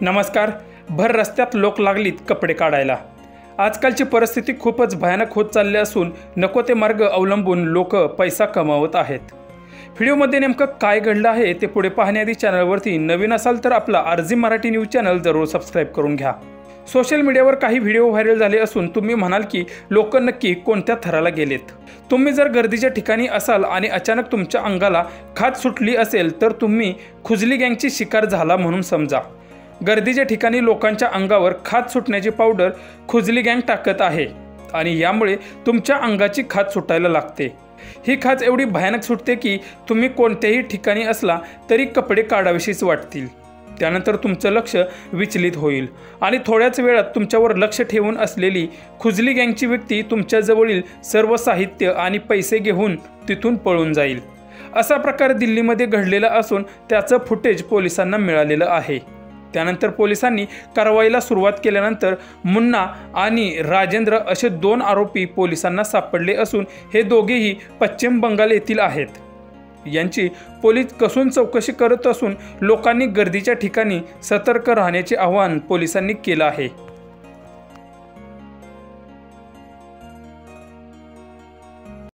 नमस्कार। भर रस्त्यात लोक लागलीत कपडे काढायला। आजकालची परिस्थिती खूपच भयानक होत चालली असून नको ते मार्ग अवलंबून लोक पैसा कमावत आहेत। व्हिडिओमध्ये नेमकं काय घडलं आहे ते पुढे पाहण्याआधी चॅनलवरती नवीन असाल तर आपला आरजी मराठी न्यूज चॅनल जरूर सबस्क्राइब करून घ्या। सोशल मीडियावर काही व्हिडिओ व्हायरल झाले असून तुम्ही म्हणाल की लोक नक्की कोणत्या थराला गेलेत। तुम्ही जर गर्दीच्या ठिकाणी असाल आणि अचानक तुमच्या अंगाला खाज सुटली असेल तर तुम्ही खुजली गँगची शिकार झाला म्हणून समजा। गर्दीच्या ठिकाणी लोकांच्या अंगावर खाज सुटण्याची पावडर खुजली गँग टाकत आहे आणि यामुळे तुमच्या अंगाची खाज सुटायला लागते। ही खाज एवढी भयानक सुटते की तुम्ही कोणत्याही ठिकाणी असला तरी कपडे काढावेशीच वाटतील। त्यानंतर तुमचं लक्ष विचलित होईल आणि थोड्याच वेळात तुमच्यावर लक्ष ठेवून असलेली खुजली गँगची व्यक्ती तुमच्या जवळील सर्व साहित्य आणि पैसे घेऊन तिथून पळून जाईल। असा प्रकार दिल्लीमध्ये घडलेला असून त्याचं फुटेज पोलिसांना मिळालेलं आहे। त्यानंतर पोलिसांनी कारवाईला सुरुवात केल्यानंतर मुन्ना आणि राजेंद्र असे 2 आरोपी पोलिसांना सापडले असून हे दोघेही पश्चिम बंगाल येथील आहेत। यांची पोलीस कसून चौकशी करत असून लोकांनी गर्दीच्या ठिकाणी सतर्क राहण्याचे आवाहन पोलिसांनी केलं आहे।